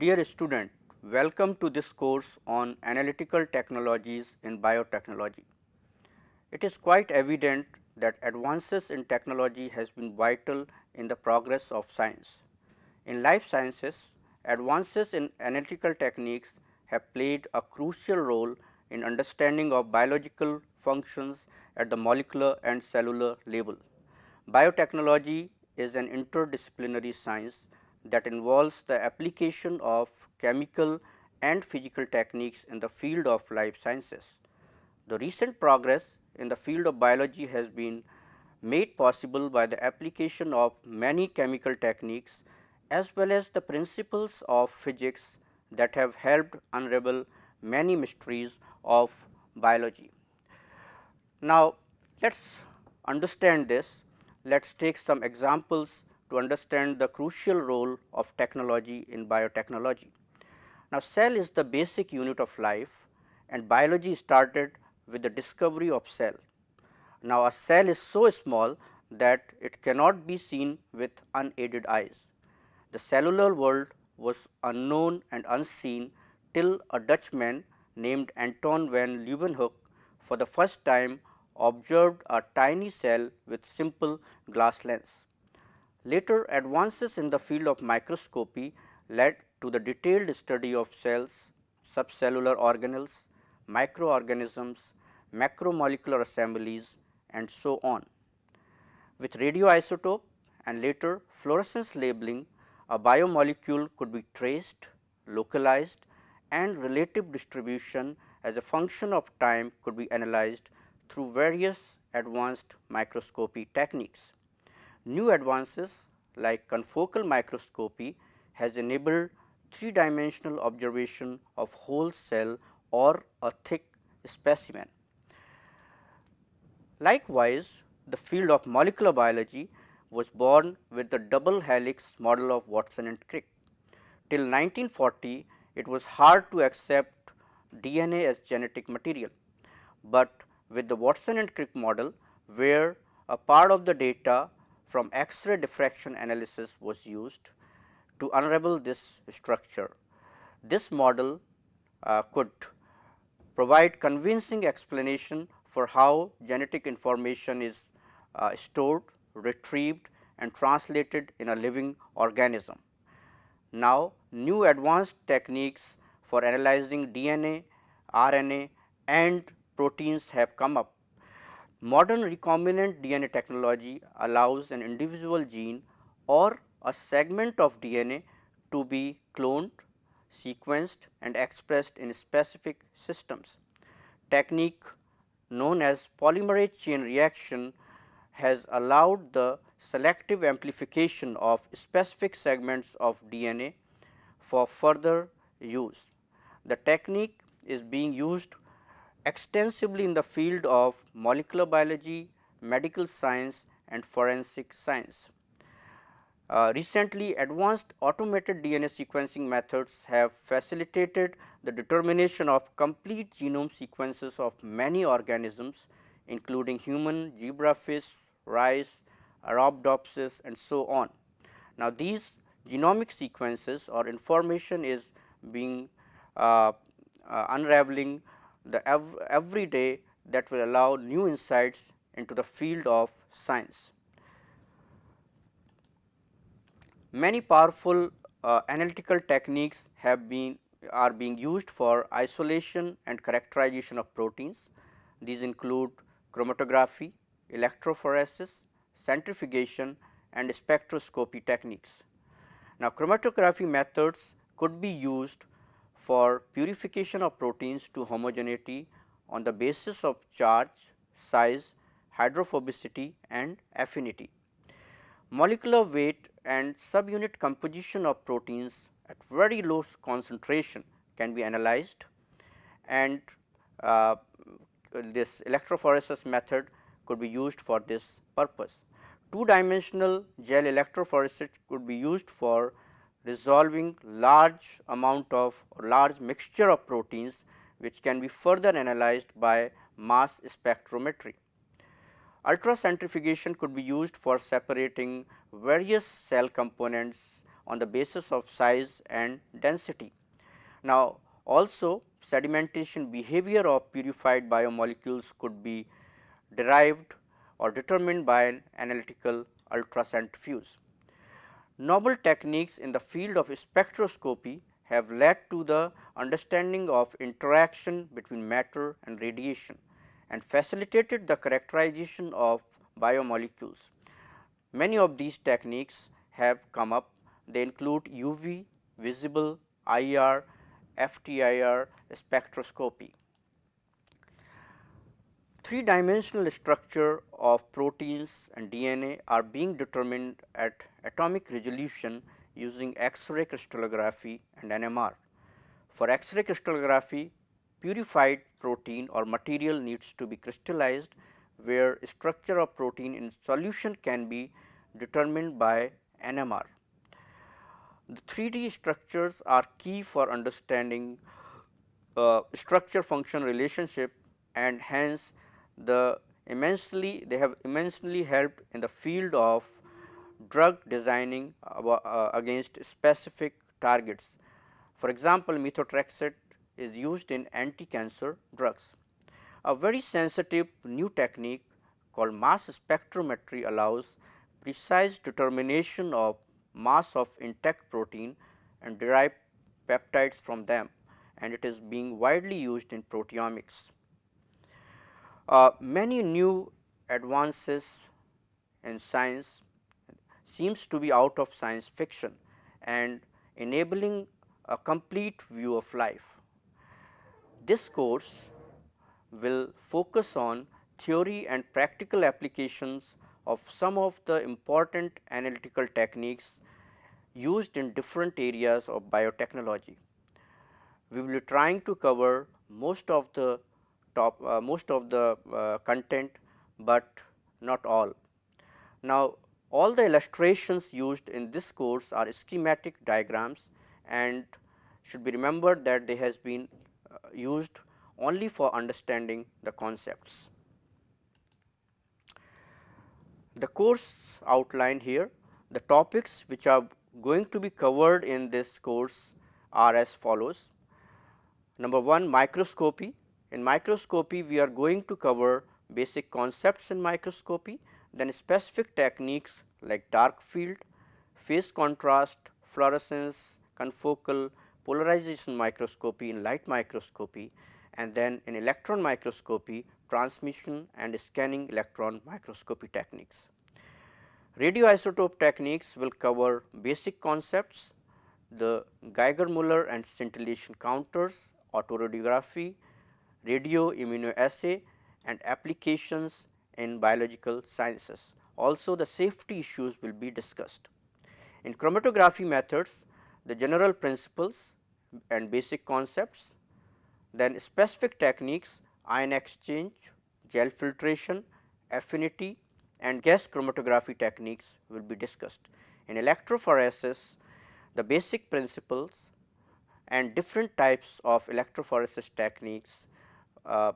Dear student, welcome to this course on analytical technologies in biotechnology. It is quite evident that advances in technology has been vital in the progress of science. In life sciences, advances in analytical techniques have played a crucial role in understanding of biological functions at the molecular and cellular level. Biotechnology is an interdisciplinary science that involves the application of chemical and physical techniques in the field of life sciences. The recent progress in the field of biology has been made possible by the application of many chemical techniques as well as the principles of physics that have helped unravel many mysteries of biology. Now, let us understand this. Let us take some examples to understand the crucial role of technology in biotechnology. Now, cell is the basic unit of life and biology started with the discovery of cell. Now, a cell is so small that it cannot be seen with unaided eyes. The cellular world was unknown and unseen till a Dutchman named Anton van Leeuwenhoek for the first time observed a tiny cell with simple glass lens. Later advances in the field of microscopy led to the detailed study of cells, subcellular organelles, microorganisms, macromolecular assemblies and so on. With radioisotope and later fluorescence labeling, a biomolecule could be traced, localized and relative distribution as a function of time could be analyzed through various advanced microscopy techniques. New advances like confocal microscopy has enabled three-dimensional observation of whole cell or a thick specimen. Likewise, the field of molecular biology was born with the double helix model of Watson and Crick. Till 1940, it was hard to accept DNA as genetic material, but with the Watson and Crick model, where a part of the data from X-ray diffraction analysis was used to unravel this structure. This model could provide convincing explanation for how genetic information is stored, retrieved and translated in a living organism. Now, new advanced techniques for analyzing DNA, RNA and proteins have come up. Modern recombinant DNA technology allows an individual gene or a segment of DNA to be cloned, sequenced and expressed in specific systems. Technique known as polymerase chain reaction has allowed the selective amplification of specific segments of DNA for further use. The technique is being used extensively in the field of molecular biology, medical science and forensic science. Recently, advanced automated DNA sequencing methods have facilitated the determination of complete genome sequences of many organisms including human, zebrafish, rice, Arabidopsis and so on. Now, these genomic sequences or information is being unraveling every day that will allow new insights into the field of science. Many powerful analytical techniques are being used for isolation and characterization of proteins. These include chromatography, electrophoresis, centrifugation and spectroscopy techniques. Now, chromatography methods could be used for purification of proteins to homogeneity on the basis of charge, size, hydrophobicity and affinity. Molecular weight and subunit composition of proteins at very low concentration can be analyzed and this electrophoresis method could be used for this purpose. Two-dimensional gel electrophoresis could be used for resolving large amount of or large mixture of proteins which can be further analyzed by mass spectrometry. Ultracentrifugation could be used for separating various cell components on the basis of size and density. Now, also sedimentation behavior of purified biomolecules could be derived or determined by an analytical ultracentrifuge. Novel techniques in the field of spectroscopy have led to the understanding of interaction between matter and radiation and facilitated the characterization of biomolecules. Many of these techniques have come up. They include UV, visible, IR, FTIR spectroscopy. Three-dimensional structure of proteins and DNA are being determined at atomic resolution using X-ray crystallography and NMR. For X-ray crystallography, purified protein or material needs to be crystallized, where structure of protein in solution can be determined by NMR. The 3D structures are key for understanding structure function relationship, and hence they have immensely helped in the field of drug designing against specific targets. For example, methotrexate is used in anti-cancer drugs. A very sensitive new technique called mass spectrometry allows precise determination of mass of intact protein and derive peptides from them, and it is being widely used in proteomics. Many new advances in science seems to be out of science fiction and enabling a complete view of life. This course will focus on theory and practical applications of some of the important analytical techniques used in different areas of biotechnology. We will be trying to cover most of the content, but not all. Now, all the illustrations used in this course are schematic diagrams and should be remembered that they has been used only for understanding the concepts. The course outline here, the topics which are going to be covered in this course are as follows. Number 1, microscopy. In microscopy, we are going to cover basic concepts in microscopy, then specific techniques like dark field, phase contrast, fluorescence, confocal, polarization microscopy in light microscopy, and then in electron microscopy, transmission and scanning electron microscopy techniques. Radioisotope techniques will cover basic concepts, the Geiger-Müller and scintillation counters, autoradiography, radioimmunoassay, and applications in biological sciences. Also, the safety issues will be discussed. In chromatography methods, the general principles and basic concepts, then specific techniques, ion exchange, gel filtration, affinity, and gas chromatography techniques will be discussed. In electrophoresis, the basic principles and different types of electrophoresis techniques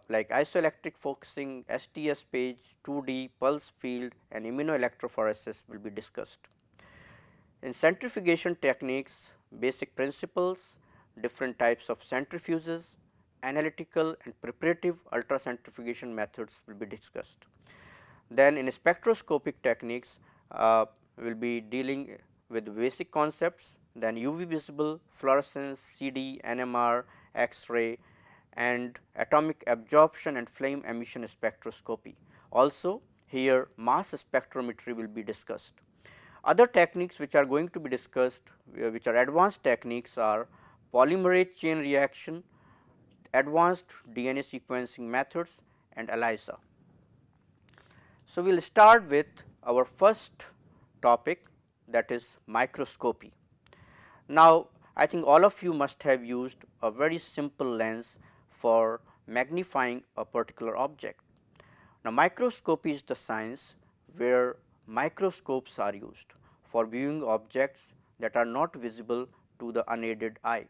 like isoelectric focusing, STS page, 2D, pulse field, and immunoelectrophoresis will be discussed. In centrifugation techniques, basic principles, different types of centrifuges, analytical and preparative ultracentrifugation methods will be discussed. Then in spectroscopic techniques, we will be dealing with basic concepts, then UV visible, fluorescence, CD, NMR, X-ray, and atomic absorption and flame emission spectroscopy. Also, here mass spectrometry will be discussed. Other techniques which are going to be discussed, which are advanced techniques, are polymerase chain reaction, advanced DNA sequencing methods, and ELISA. So, we will start with our first topic, that is microscopy. Now, I think all of you must have used a very simple lens for magnifying a particular object. Now, microscopy is the science where microscopes are used for viewing objects that are not visible to the unaided eye.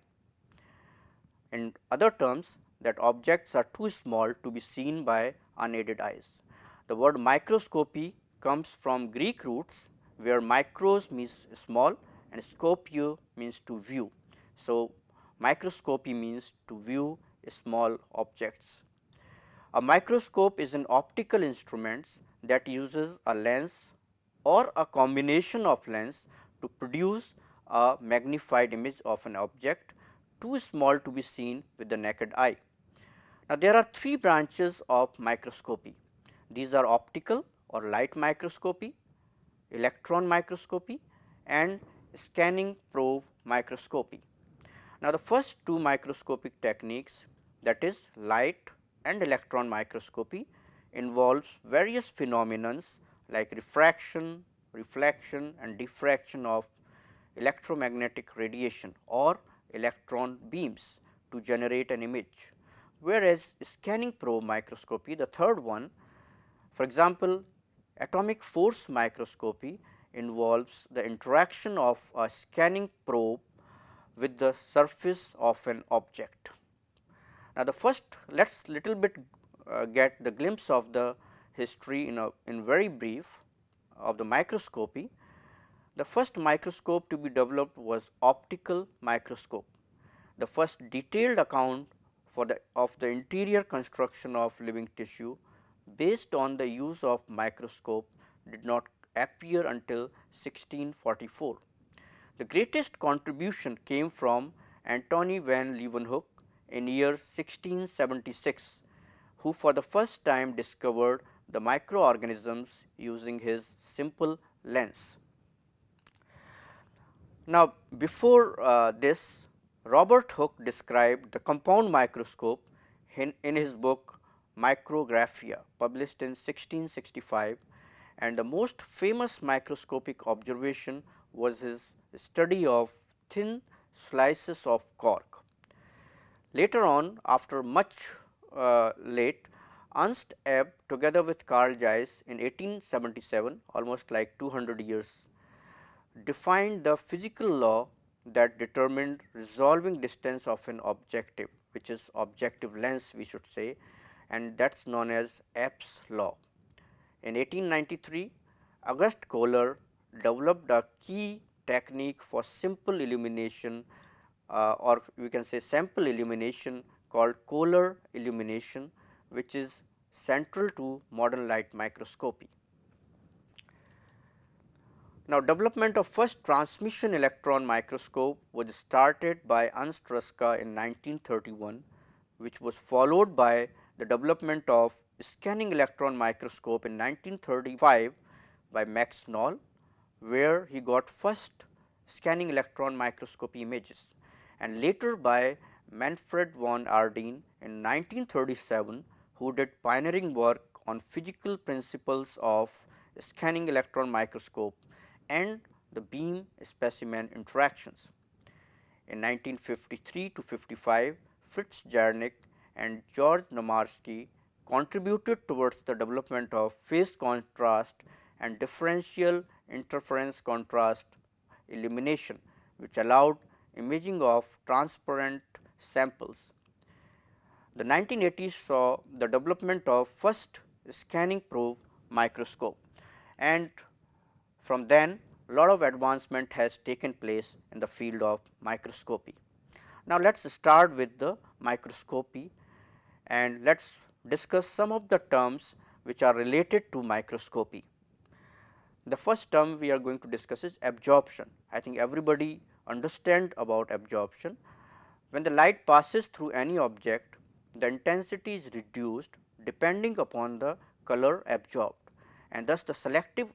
In other terms, that objects are too small to be seen by unaided eyes. The word microscopy comes from Greek roots, where micros means small and scopio means to view. So, microscopy means to view small objects. A microscope is an optical instrument that uses a lens or a combination of lens to produce a magnified image of an object too small to be seen with the naked eye. Now, there are three branches of microscopy. These are optical or light microscopy, electron microscopy, and scanning probe microscopy. Now, the first two microscopic techniques, that is light and electron microscopy, involves various phenomena like refraction, reflection and diffraction of electromagnetic radiation or electron beams to generate an image. Whereas, scanning probe microscopy, the third one, for example, atomic force microscopy involves the interaction of a scanning probe with the surface of an object. Now, the first, let us little bit get the glimpse of the history in very brief of the microscopy. The first microscope to be developed was optical microscope. The first detailed account of the interior construction of living tissue based on the use of microscope did not appear until 1644. The greatest contribution came from Antony van Leeuwenhoek in year 1676, who for the first time discovered the microorganisms using his simple lens. Now, before this, Robert Hooke described the compound microscope in his book Micrographia, published in 1665, and the most famous microscopic observation was his study of thin slices of cork. Later on, after much late, Ernst Abbe together with Carl Zeiss in 1877, almost like 200 years, defined the physical law that determined resolving distance of an objective, which is objective lens we should say, and that is known as Abbe's law. In 1893, August Kohler developed a key technique for simple illumination or we can say sample illumination called Kohler illumination, which is central to modern light microscopy. Now, development of first transmission electron microscope was started by Ernst Ruska in 1931, which was followed by the development of scanning electron microscope in 1935 by Max Knoll, where he got first scanning electron microscopy images, and later by Manfred von Ardeen in 1937, who did pioneering work on physical principles of scanning electron microscope and the beam specimen interactions. In 1953 to 55, Fritz Jarnik and George Nomarski contributed towards the development of phase contrast and differential interference contrast illumination, which allowed imaging of transparent samples. The 1980s saw the development of first scanning probe microscope, and from then lot of advancement has taken place in the field of microscopy. Now, let us start with the microscopy and let us discuss some of the terms which are related to microscopy. The first term we are going to discuss is absorption. I think everybody understand about absorption. When the light passes through any object, the intensity is reduced depending upon the color absorbed, and thus the selective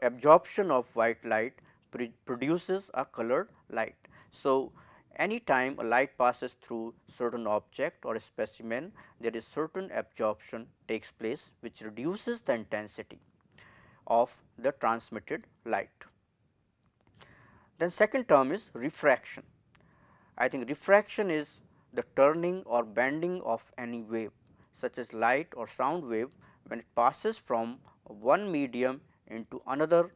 absorption of white light produces a colored light. So, any time a light passes through certain object or a specimen, there is certain absorption takes place which reduces the intensity of the transmitted light. Then second term is refraction. I think refraction is the turning or bending of any wave such as light or sound wave when it passes from one medium into another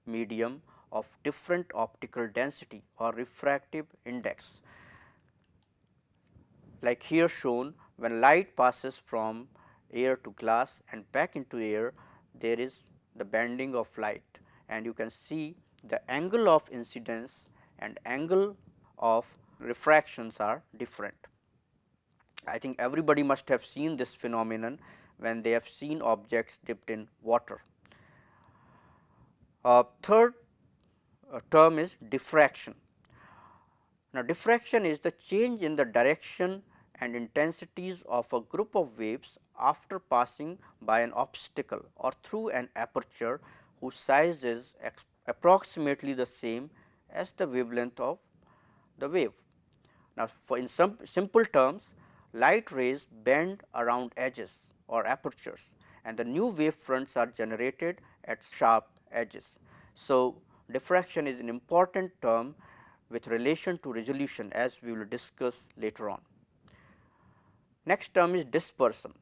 medium of different optical density or refractive index. Like here shown, when light passes from air to glass and back into air, there is the bending of light, and you can see the angle of incidence and angle of refractions are different. I think everybody must have seen this phenomenon when they have seen objects dipped in water. Third term is diffraction. Now, diffraction is the change in the direction and intensities of a group of waves after passing by an obstacle or through an aperture whose size is approximately the same as the wavelength of the wave. Now, for in some simple terms, light rays bend around edges or apertures, and the new wave fronts are generated at sharp edges. So, diffraction is an important term with relation to resolution, as we will discuss later on. Next term is dispersion.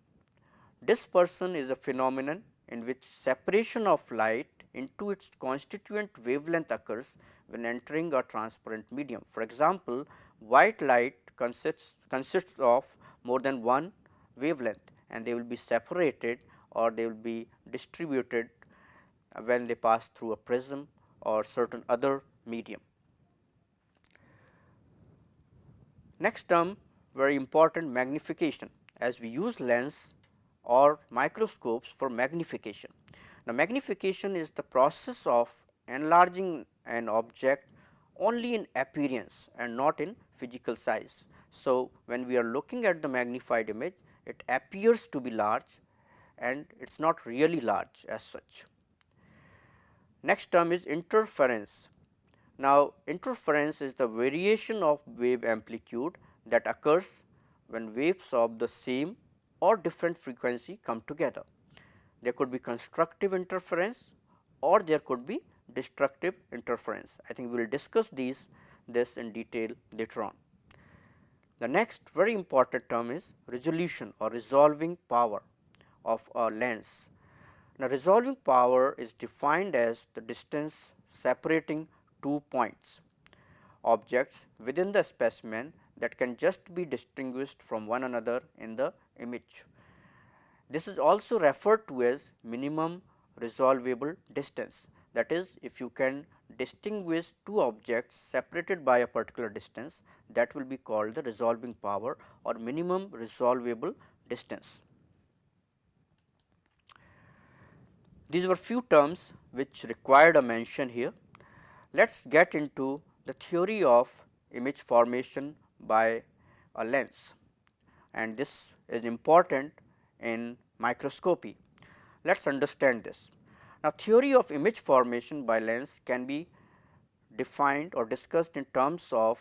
Dispersion is a phenomenon in which separation of light into its constituent wavelength occurs when entering a transparent medium. For example, white light consists of more than one wavelength, and they will be separated or they will be distributed when they pass through a prism or certain other medium. Next term, very important, magnification, as we use lens or microscopes for magnification. Now, magnification is the process of enlarging an object only in appearance and not in physical size. So, when we are looking at the magnified image, it appears to be large and it is not really large as such. Next term is interference. Now, interference is the variation of wave amplitude that occurs when waves of the same or different frequency come together. There could be constructive interference or there could be destructive interference. I think we will discuss this in detail later on. The next very important term is resolution or resolving power of a lens. Now, resolving power is defined as the distance separating 2 points, objects within the specimen that can just be distinguished from one another in the image. This is also referred to as minimum resolvable distance. That is, if you can distinguish two objects separated by a particular distance, that will be called the resolving power or minimum resolvable distance. These were few terms which required a mention here. Let us get into the theory of image formation by a lens, and this is important in microscopy. Let us understand this. Now, theory of image formation by lens can be defined or discussed in terms of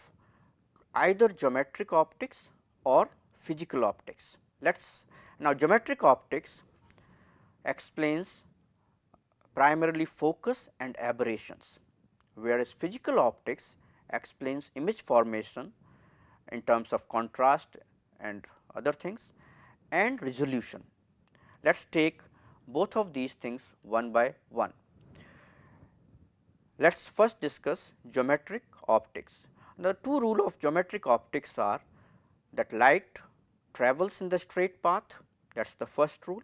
either geometric optics or physical optics. Now, geometric optics explains primarily focus and aberrations, whereas physical optics explains image formation in terms of contrast and other things and resolution. Let us take both of these things one by one. Let us first discuss geometric optics. The two rules of geometric optics are that light travels in the straight path, that is the first rule,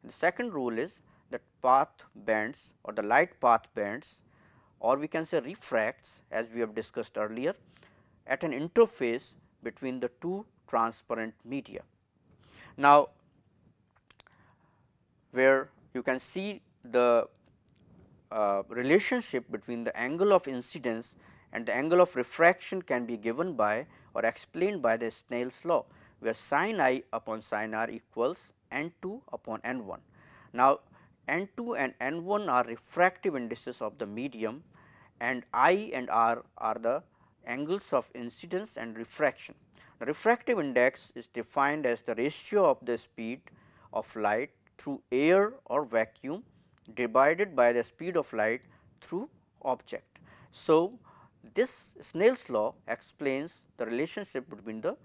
and the second rule is that path bends or the light path bends, or we can say refracts, as we have discussed earlier, at an interface between the two transparent media. Now, where you can see the relationship between the angle of incidence and the angle of refraction can be given by or explained by the Snell's law, where sin I upon sin r equals n 2 upon n 1. Now, n 2 and n 1 are refractive indices of the medium, and I and r are the angles of incidence and refraction. The refractive index is defined as the ratio of the speed of light through air or vacuum divided by the speed of light through object. So, this Snell's law explains the relationship between the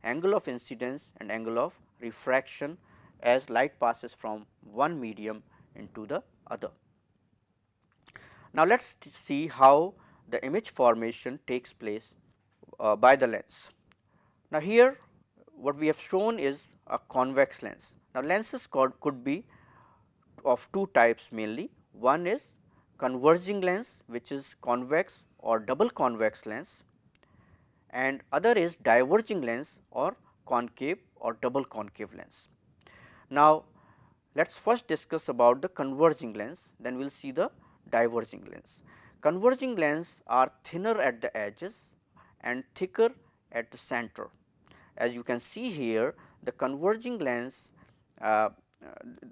angle of incidence and angle of refraction as light passes from one medium into the other. Now, let us see how the image formation takes place by the lens. Now, here what we have shown is a convex lens. Now, lenses could be of two types mainly. One is converging lens, which is convex or double convex lens, and other is diverging lens or concave or double concave lens. Now, let us first discuss about the converging lens, then we will see the diverging lens. Converging lens are thinner at the edges and thicker at the center. As you can see here, the converging lens, uh,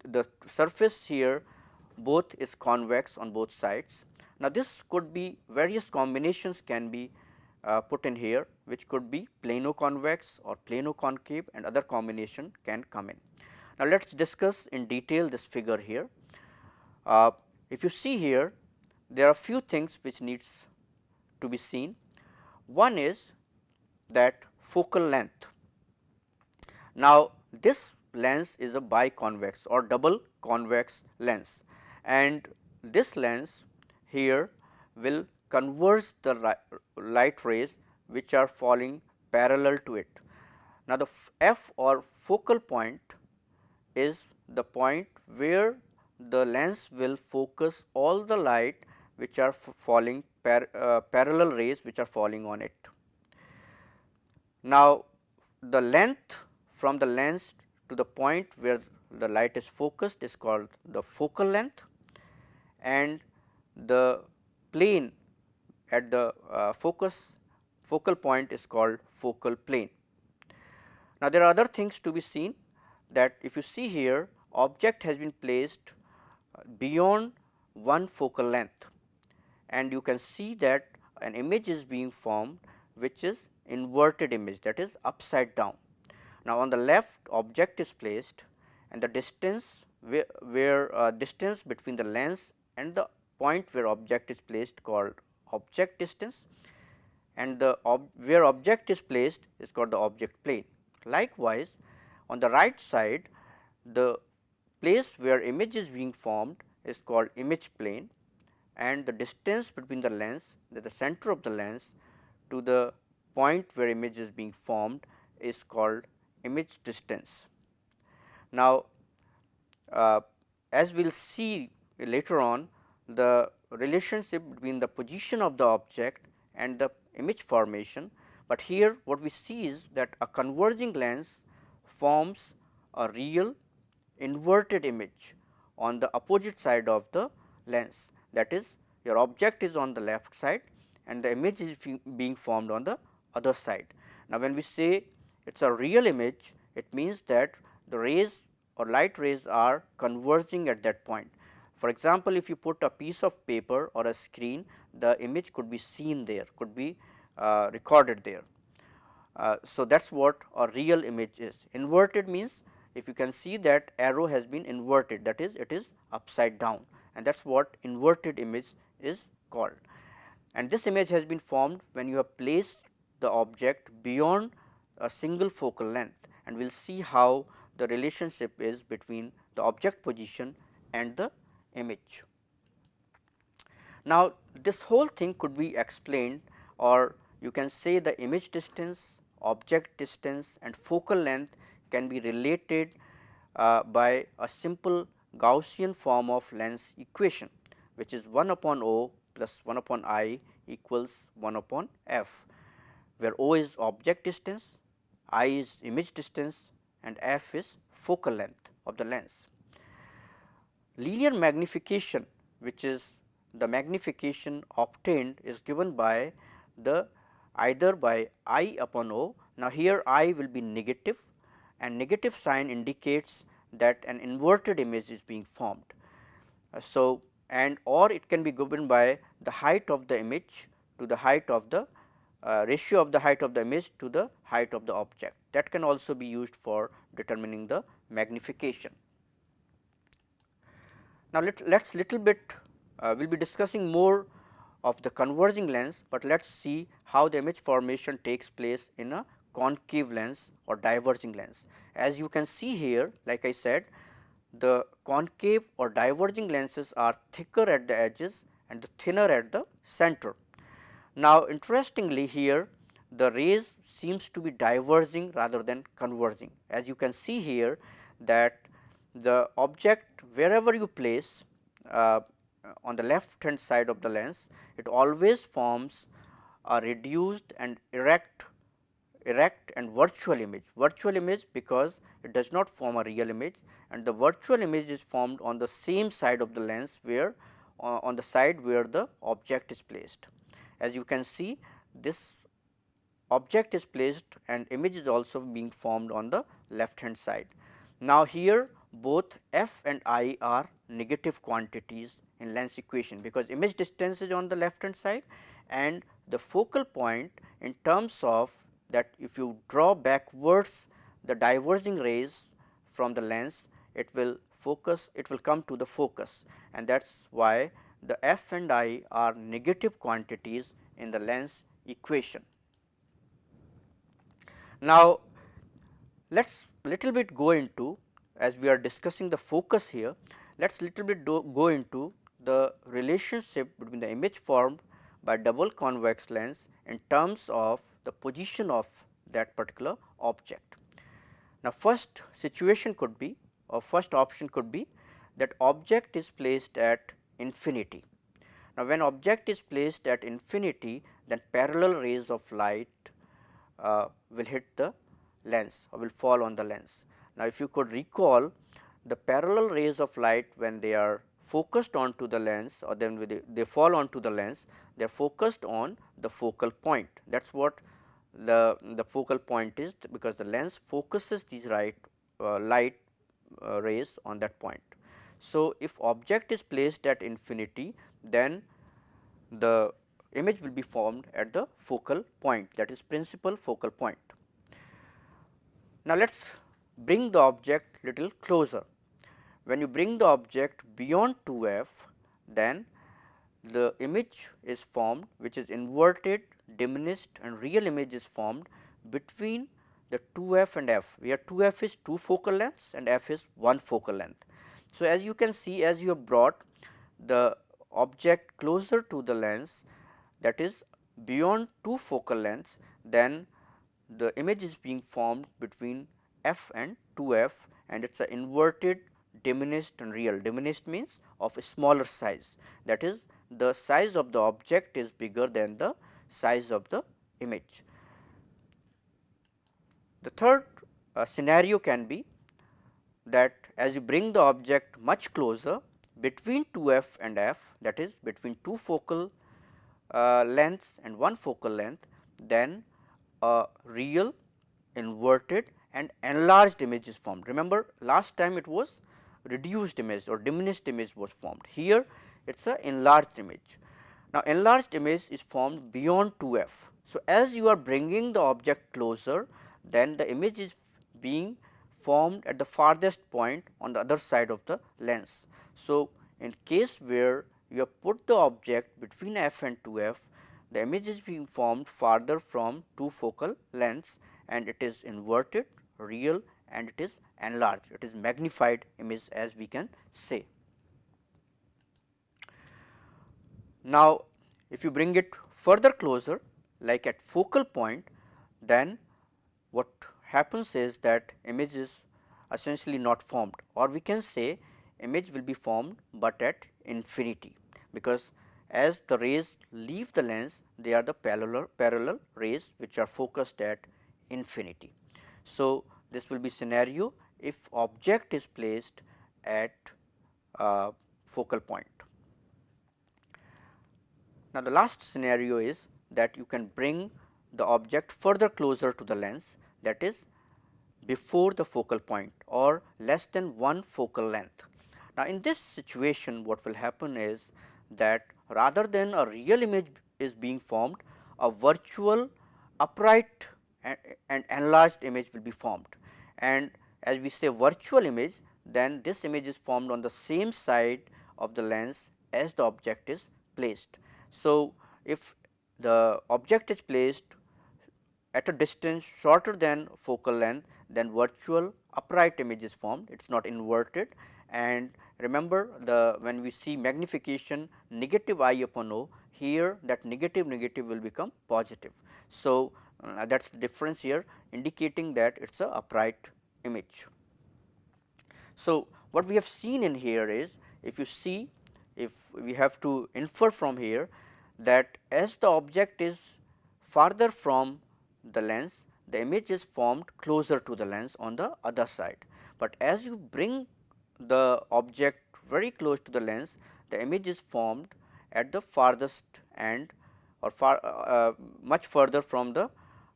the surface here both is convex on both sides. Now, this could be various combinations can be put in here, which could be plano convex or plano concave, and other combination can come in. Now, let us discuss in detail this figure here. If you see here, there are few things which needs to be seen. One is that focal length. Now, this lens is a biconvex or double convex lens, and this lens here will converge the light rays which are falling parallel to it. Now, the f or focal point is the point where the lens will focus all the light which are falling parallel rays which are falling on it. Now, the length from the lens to the point where the light is focused is called the focal length, and the plane at the focal point is called focal plane. Now, there are other things to be seen, that if you see here, object has been placed beyond one focal length, and you can see that an image is being formed which is inverted image, that is upside down. Now, on the left object is placed, and the distance where distance between the lens and the point where object is placed called object distance, and the where object is placed is called the object plane. Likewise, on the right side, the place where image is being formed is called image plane, and the distance between the lens, the center of the lens, to the point where image is being formed is called image distance. Now, as we will see later on, the relationship between the position of the object and the image formation, but here what we see is that a converging lens forms a real inverted image on the opposite side of the lens, that is, your object is on the left side and the image is being formed on the other side. Now, when we say it is a real image, it means that the rays or light rays are converging at that point. For example, if you put a piece of paper or a screen, the image could be seen there, could be recorded there. So, that is what a real image is. Inverted means, if you can see that arrow has been inverted, that is, it is upside down, and that is what inverted image is called. And this image has been formed when you have placed the object beyond a single focal length, and we will see how the relationship is between the object position and the image. Now, this whole thing could be explained, or you can say the image distance, object distance and focal length can be related by a simple Gaussian form of lens equation, which is 1 upon O plus 1 upon I equals 1 upon f, where O is object distance, I is image distance and f is focal length of the lens. Linear magnification, which is the magnification obtained, is given by the either by I upon O. Now, here I will be negative, and negative sign indicates that an inverted image is being formed. So, and or it can be given by the height of the image to the height of the ratio of the height of the image to the height of the object. That can also be used for determining the magnification. Now, let us little bit we will be discussing more of the converging lens, but let us see how the image formation takes place in a concave lens or diverging lens. As you can see here, like I said, the concave or diverging lenses are thicker at the edges and thinner at the center. Now, interestingly here, the rays seems to be diverging rather than converging. As you can see here, that the object wherever you place, on the left hand side of the lens, it always forms a reduced and erect and virtual image. Virtual image because it does not form a real image, and the virtual image is formed on the same side of the lens where on the side where the object is placed. As you can see, this object is placed and image is also being formed on the left hand side. Now, here both f and I are negative quantities in lens equation, because image distance is on the left hand side and the focal point in terms of that if you draw backwards the diverging rays from the lens, it will come to the focus, and that is why the f and I are negative quantities in the lens equation. Now, let us little bit go into, as we are discussing the focus here, let us little bit go into the relationship between the image formed by double convex lens in terms of the position of that particular object. Now, first situation could be, or first option could be, that object is placed at infinity. Now, when object is placed at infinity, then parallel rays of light will hit the lens or will fall on the lens. Now, if you could recall, the parallel rays of light, when they are focused onto the lens or then they fall onto the lens, they are focused on the focal point. That is what the focal point is, because the lens focuses these light rays on that point. So, if object is placed at infinity, then the image will be formed at the focal point, that is principal focal point. Now, let us bring the object little closer. When you bring the object beyond 2f, then the image is formed which is inverted, diminished and real image is formed between the 2f and f, where 2f is 2 focal lengths and f is 1 focal length. So, as you can see, as you have brought the object closer to the lens, that is beyond 2 focal lengths, then the image is being formed between f and 2f, and it is a inverted, diminished and real. Diminished means of a smaller size, that is the size of the object is bigger than the size of the image. The third scenario can be that as you bring the object much closer between 2f and f, that is between 2 focal lengths and 1 focal length, then a real, inverted and enlarged image is formed. Remember, last time it was reduced image or diminished image was formed. Here it is a enlarged image. Now, enlarged image is formed beyond 2f. So, as you are bringing the object closer, then the image is being formed at the farthest point on the other side of the lens. So, in case where you have put the object between f and 2f, the image is being formed farther from 2 focal lengths, and it is inverted, real and it is enlarged, it is magnified image, as we can say. Now, if you bring it further closer, like at focal point, then what happens is that image is essentially not formed, or we can say image will be formed, but at infinity, because as the rays leave the lens, they are the parallel rays which are focused at infinity. So, this will be scenario if object is placed at focal point. Now, the last scenario is that you can bring the object further closer to the lens, that is before the focal point or less than 1 focal length. Now, in this situation what will happen is that rather than a real image is being formed, a virtual upright and enlarged image will be formed, and as we say virtual image, then this image is formed on the same side of the lens as the object is placed. So, if the object is placed at a distance shorter than focal length, then virtual upright image is formed, it is not inverted. And remember, when we see magnification negative I upon O, here that negative will become positive. So, that is the difference here, indicating that it is a upright image. So, what we have seen in here is, if you see if we have to infer from here that as the object is farther from the lens, the image is formed closer to the lens on the other side, but as you bring the object very close to the lens, the image is formed at the farthest end or much further from the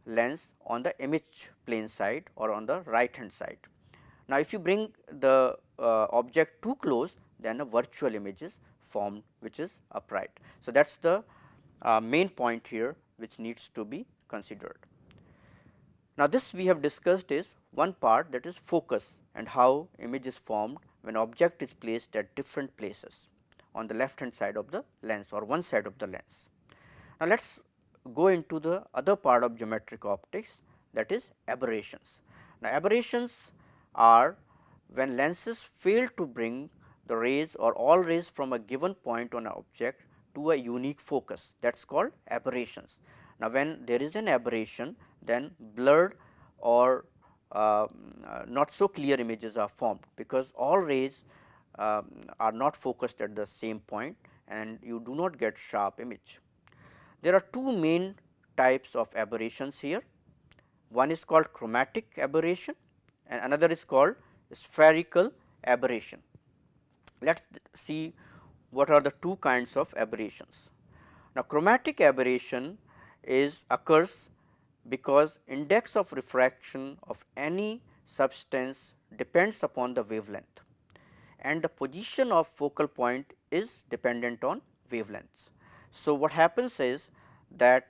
lens on the image plane side or on the right hand side. Now, if you bring the object too close, then a virtual image is formed which is upright. So, that is the main point here which needs to be considered. Now, this we have discussed is one part, that is focus and how image is formed when object is placed at different places on the left hand side of the lens or one side of the lens. Now, let us go into the other part of geometric optics, that is aberrations. Now, aberrations are when lenses fail to bring the rays or all rays from a given point on an object to a unique focus, that is called aberrations. Now, when there is an aberration, then blurred or not so clear images are formed, because all rays are not focused at the same point and you do not get sharp image. There are two main types of aberrations here. One is called chromatic aberration and another is called spherical aberration. Let us see what are the two kinds of aberrations. Now, chromatic aberration occurs because index of refraction of any substance depends upon the wavelength and the position of focal point is dependent on wavelengths. So, what happens is that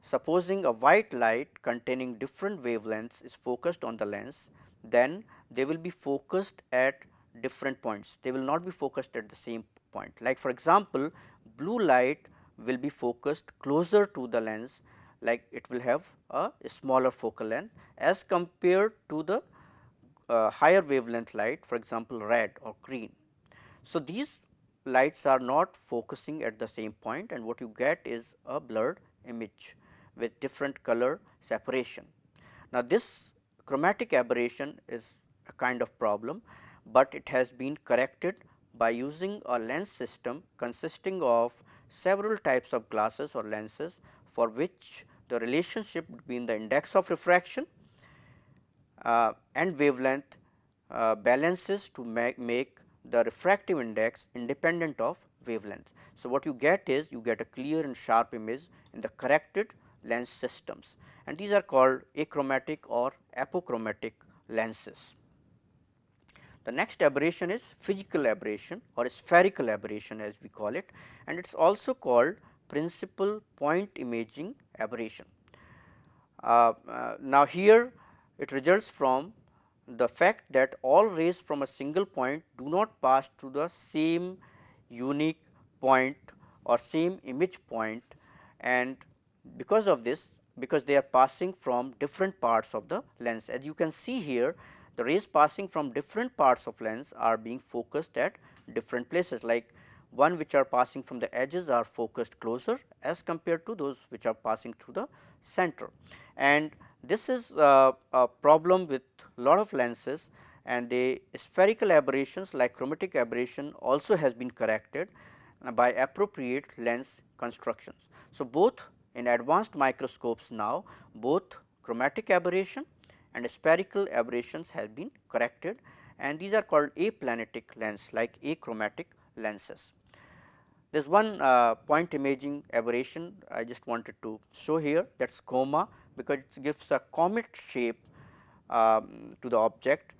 supposing a white light containing different wavelengths is focused on the lens, then they will be focused at different points, they will not be focused at the same point. Like for example, blue light will be focused closer to the lens, like it will have a smaller focal length as compared to the higher wavelength light, for example, red or green. So, these lights are not focusing at the same point and what you get is a blurred image with different color separation. Now, this chromatic aberration is a kind of problem, but it has been corrected by using a lens system consisting of several types of glasses or lenses, for which the relationship between the index of refraction and wavelength balances to make the refractive index independent of wavelength. So, what you get is you get a clear and sharp image in the corrected lens systems, and these are called achromatic or apochromatic lenses. The next aberration is physical aberration or spherical aberration as we call it, and it is also called principal point imaging aberration. Now, here it results from the fact that all rays from a single point do not pass through the same unique point or same image point, and because of this, because they are passing from different parts of the lens. As you can see here, the rays passing from different parts of lens are being focused at different places, like one which are passing from the edges are focused closer as compared to those which are passing through the center. And this is a problem with lot of lenses, and the spherical aberrations like chromatic aberration also has been corrected by appropriate lens constructions. So, both in advanced microscopes now, both chromatic aberration and spherical aberrations have been corrected, and these are called aplanitic lens like achromatic lenses. There is one point imaging aberration I just wanted to show here, that is coma, because it gives a comet shape to the object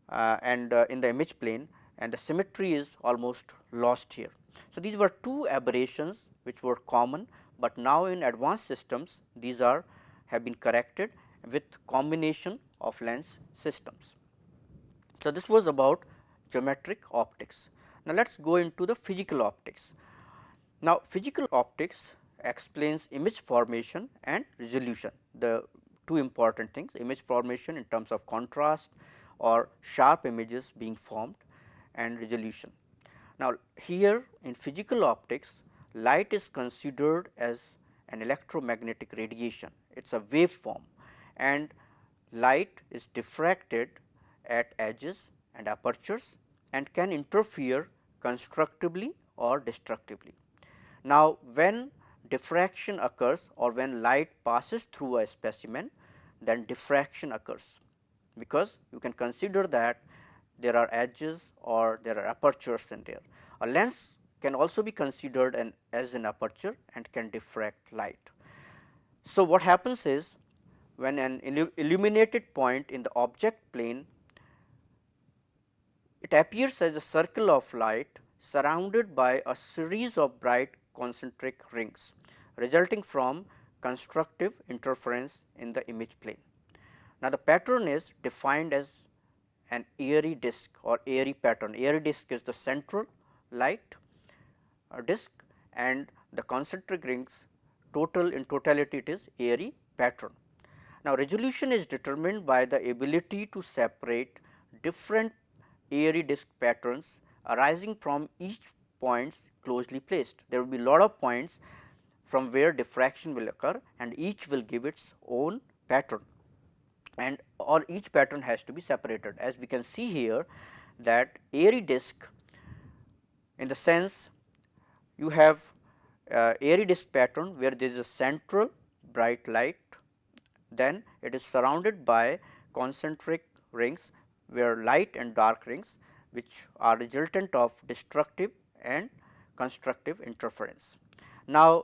and in the image plane, and the symmetry is almost lost here. So, these were two aberrations which were common, but now in advanced systems these have been corrected with combination of lens systems. So, this was about geometric optics. Now, let us go into the physical optics. Now, physical optics explains image formation and resolution, the two important things, image formation in terms of contrast or sharp images being formed, and resolution. Now, here in physical optics, light is considered as an electromagnetic radiation, it is a wave form, and light is diffracted at edges and apertures and can interfere constructively or destructively. Now, when diffraction occurs or when light passes through a specimen, then diffraction occurs, because you can consider that there are edges or there are apertures in there. A lens can also be considered as an aperture and can diffract light. So, what happens is, when an illuminated point in the object plane, it appears as a circle of light surrounded by a series of bright concentric rings, resulting from constructive interference in the image plane. Now, the pattern is defined as an airy disk or airy pattern. Airy disk is the central light disk, and the concentric rings in totality it is airy pattern. Now, resolution is determined by the ability to separate different airy disk patterns arising from each points closely placed. There will be lot of points from where diffraction will occur, and each will give its own pattern, and or each pattern has to be separated. As we can see here, that airy disk, in the sense you have airy disk pattern where there is a central bright light, then it is surrounded by concentric rings where light and dark rings, which are resultant of destructive and constructive interference. Now,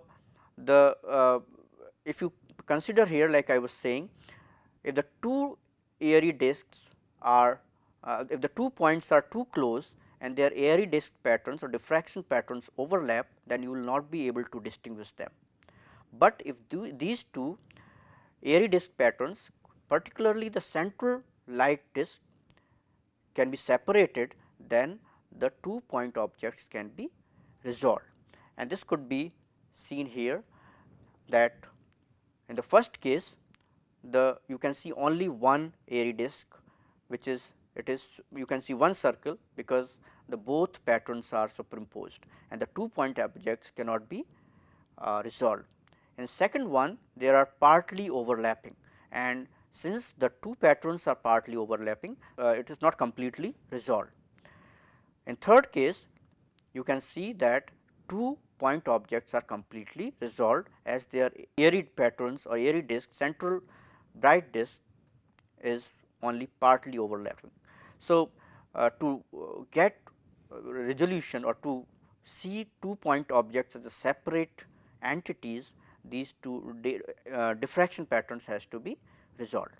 if you consider here, like I was saying, if the two airy disks are if the 2 points are too close and their airy disk patterns or diffraction patterns overlap, then you will not be able to distinguish them. But if these two airy disk patterns, particularly the central light disk, can be separated, then the 2 point objects can be resolved. And this could be seen here, that in the first case you can see only one airy disk, which is you can see one circle, because the both patterns are superimposed and the 2 point objects cannot be resolved. In second one, there are partly overlapping, and since the two patterns are partly overlapping, it is not completely resolved. In third case, you can see that 2 point objects are completely resolved, as their airy patterns or airy disk, central bright disk, is only partly overlapping. So, to get resolution or to see 2 point objects as a separate entities, these two diffraction patterns has to be resolved.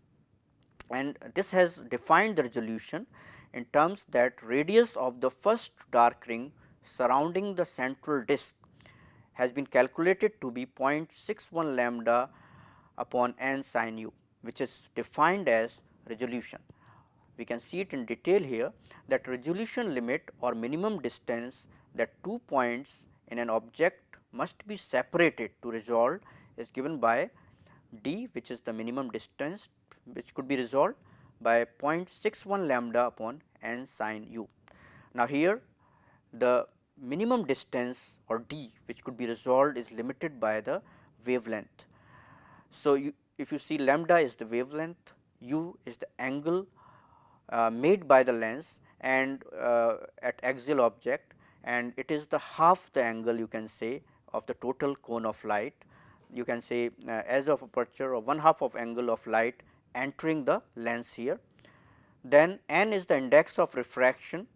And this has defined the resolution in terms that radius of the first dark ring surrounding the central disk has been calculated to be 0.61 lambda upon n sin u, which is defined as resolution. We can see it in detail here, that resolution limit or minimum distance that 2 points in an object must be separated to resolve is given by d, which is the minimum distance which could be resolved by 0.61 lambda upon n sin u. Now, here the minimum distance or d which could be resolved is limited by the wavelength. So, if you see, lambda is the wavelength, u is the angle made by the lens and at axial object, and it is the half the angle, you can say, of the total cone of light. You can say as of aperture, or 1/2 of angle of light entering the lens here. Then n is the index of refraction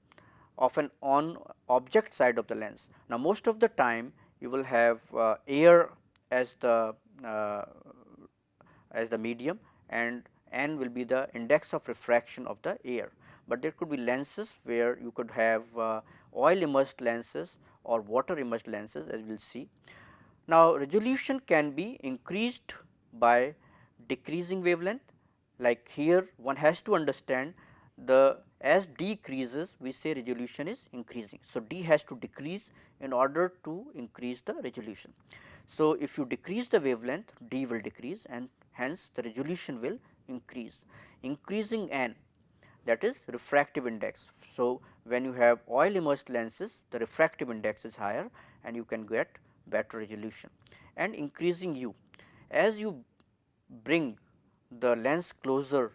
of an on object side of the lens. Now, most of the time you will have air as the medium, and n will be the index of refraction of the air, but there could be lenses where you could have oil immersed lenses or water immersed lenses, as we will see. Now, resolution can be increased by decreasing wavelength, like here one has to understand as d decreases, we say resolution is increasing. So, d has to decrease in order to increase the resolution. So, if you decrease the wavelength, d will decrease, and hence the resolution will increase. Increasing n, that is refractive index. So, when you have oil immersed lenses, the refractive index is higher and you can get better resolution. And increasing u, as you bring the lens closer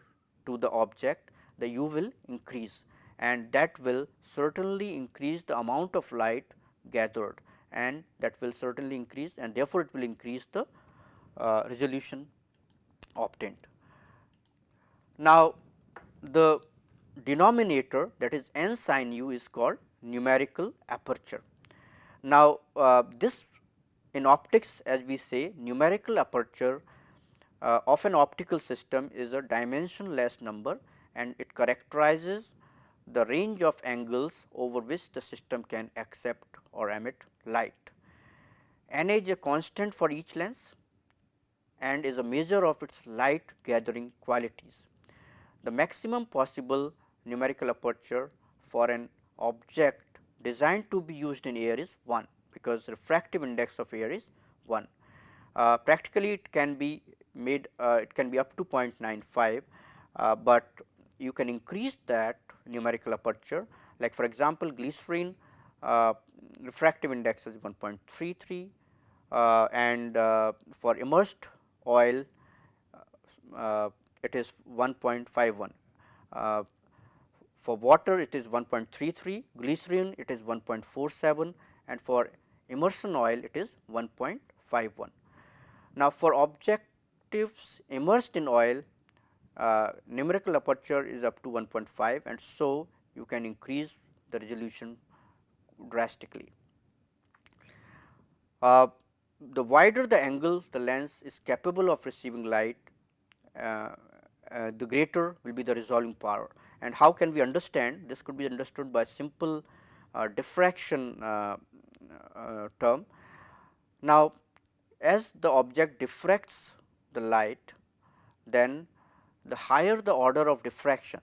to the object, the u will increase, and that will certainly increase the amount of light gathered, and that will certainly increase, and therefore, it will increase the resolution obtained. Now, the denominator, that is n sin u, is called numerical aperture. Now, this in optics, as we say, numerical aperture of an optical system is a dimensionless number, and it characterizes the range of angles over which the system can accept or emit light. N is a constant for each lens and is a measure of its light gathering qualities. The maximum possible numerical aperture for an object designed to be used in air is 1, because refractive index of air is 1. Practically, it can be made, it can be up to 0.95, but you can increase that numerical aperture. Like for example, glycerine refractive index is 1.33, and for immersed oil it is 1.51. For water it is 1.33, glycerine it is 1.47, and for immersion oil it is 1.51. Now, for objectives immersed in oil, numerical aperture is up to 1.5, and so you can increase the resolution drastically. The wider the angle the lens is capable of receiving light, the greater will be the resolving power. And how can we understand? This could be understood by simple diffraction term. Now, as the object diffracts the light, then the higher the order of diffraction,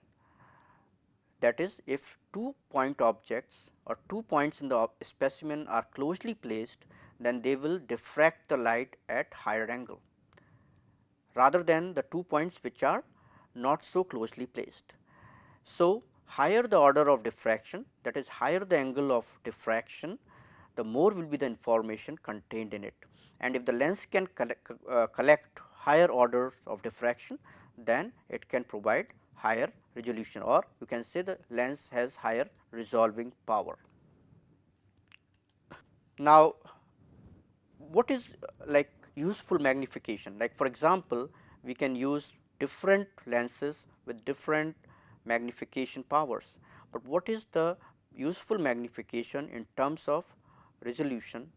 that is, if 2 point objects or 2 points in the specimen are closely placed, then they will diffract the light at higher angle rather than the 2 points which are not so closely placed. So, higher the order of diffraction, that is higher the angle of diffraction, the more will be the information contained in it. And if the lens can collect higher orders of diffraction, then it can provide higher resolution, or you can say the lens has higher resolving power. Now, what is like useful magnification? Like for example, we can use different lenses with different magnification powers, but what is the useful magnification in terms of resolution?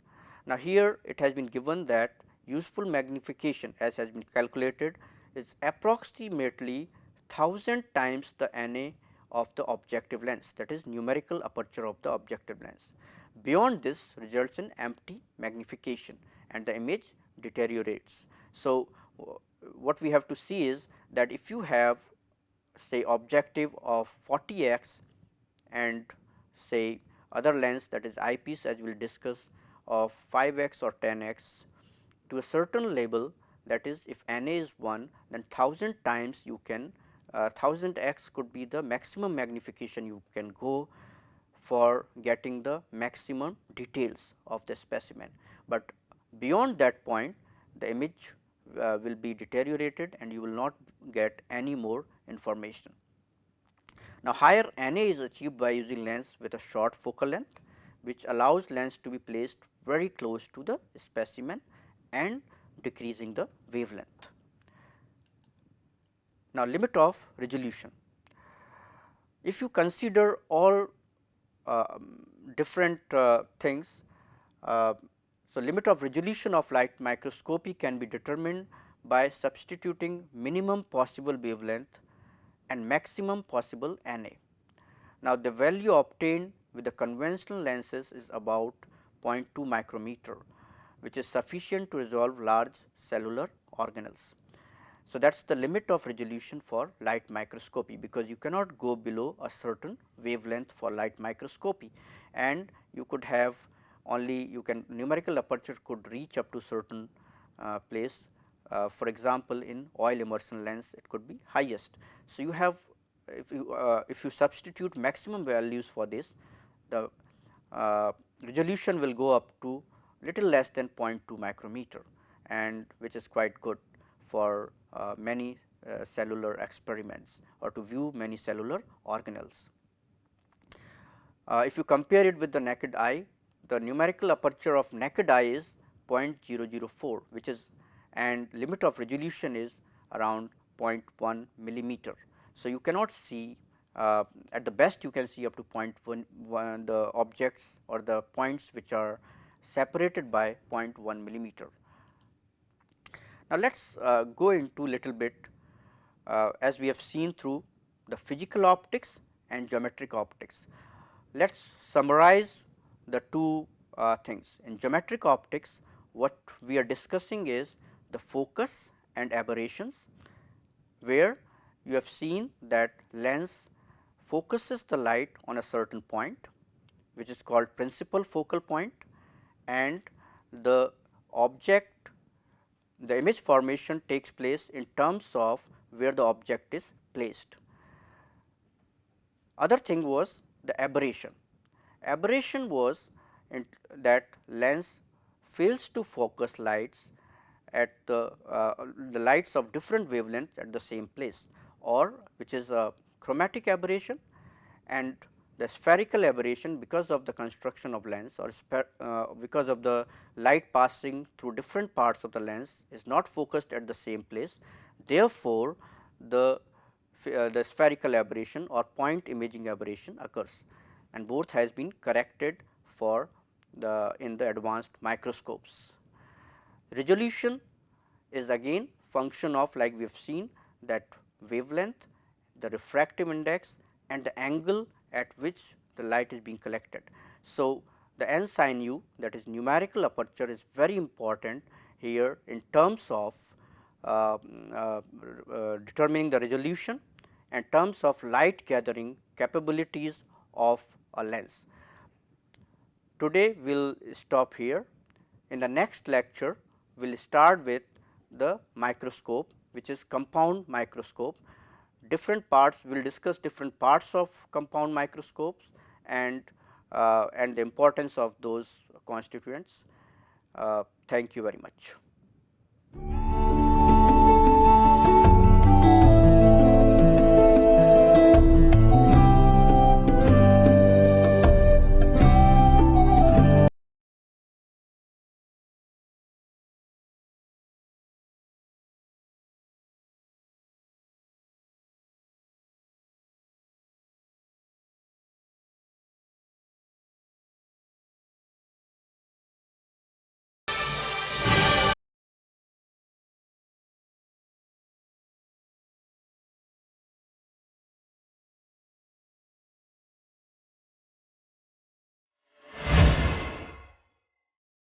Now, here it has been given that useful magnification, as has been calculated, is approximately 1000 times the Na of the objective lens, that is numerical aperture of the objective lens. Beyond this results in empty magnification and the image deteriorates. So, what we have to see is that if you have say objective of 40x and say other lens, that is eyepiece, as we will discuss, of 5x or 10x, to a certain label, that is if Na is 1, then 1000 times you can 1000x could be the maximum magnification you can go for getting the maximum details of the specimen, but beyond that point the image will be deteriorated and you will not get any more information. Now, higher Na is achieved by using lens with a short focal length, which allows lens to be placed very close to the specimen and decreasing the wavelength. Now, limit of resolution. If you consider all different things, so limit of resolution of light microscopy can be determined by substituting minimum possible wavelength and maximum possible Na. Now, the value obtained with the conventional lenses is about 0.2 micrometer, which is sufficient to resolve large cellular organelles. So, that is the limit of resolution for light microscopy, because you cannot go below a certain wavelength for light microscopy, and you could have only you can numerical aperture could reach up to certain place. For example, in oil immersion lens it could be highest. So, you have if you substitute maximum values for this, the resolution will go up to little less than 0.2 micrometer, and which is quite good for many cellular experiments or to view many cellular organelles. If you compare it with the naked eye, the numerical aperture of naked eye is 0.004, which is, and limit of resolution is around 0.1 millimeter. So, you cannot see, at the best you can see up to 0.1 the objects or the points which are separated by 0.1 millimeter. Now, let us go into little bit, as we have seen through the physical optics and geometric optics. Let us summarize the two things. In geometric optics, what we are discussing is the focus and aberrations, where you have seen that lens focuses the light on a certain point, which is called principal focal point, and the object, the image formation takes place in terms of where the object is placed. Other thing was the aberration. Aberration was that lens fails to focus lights at the lights of different wavelengths at the same place, or which is a chromatic aberration, and the spherical aberration because of the construction of lens, or because of the light passing through different parts of the lens is not focused at the same place. Therefore, the spherical aberration or point imaging aberration occurs, and both has been corrected for the in the advanced microscopes. Resolution is again function of, like we have seen, that wavelength, the refractive index, and the angle at which the light is being collected. So, the n sin u, that is numerical aperture, is very important here in terms of determining the resolution and terms of light gathering capabilities of a lens. Today we will stop here. In the next lecture, we will start with the microscope, which is compound microscope. Different parts, we will discuss different parts of compound microscopes and the importance of those constituents. Thank you very much.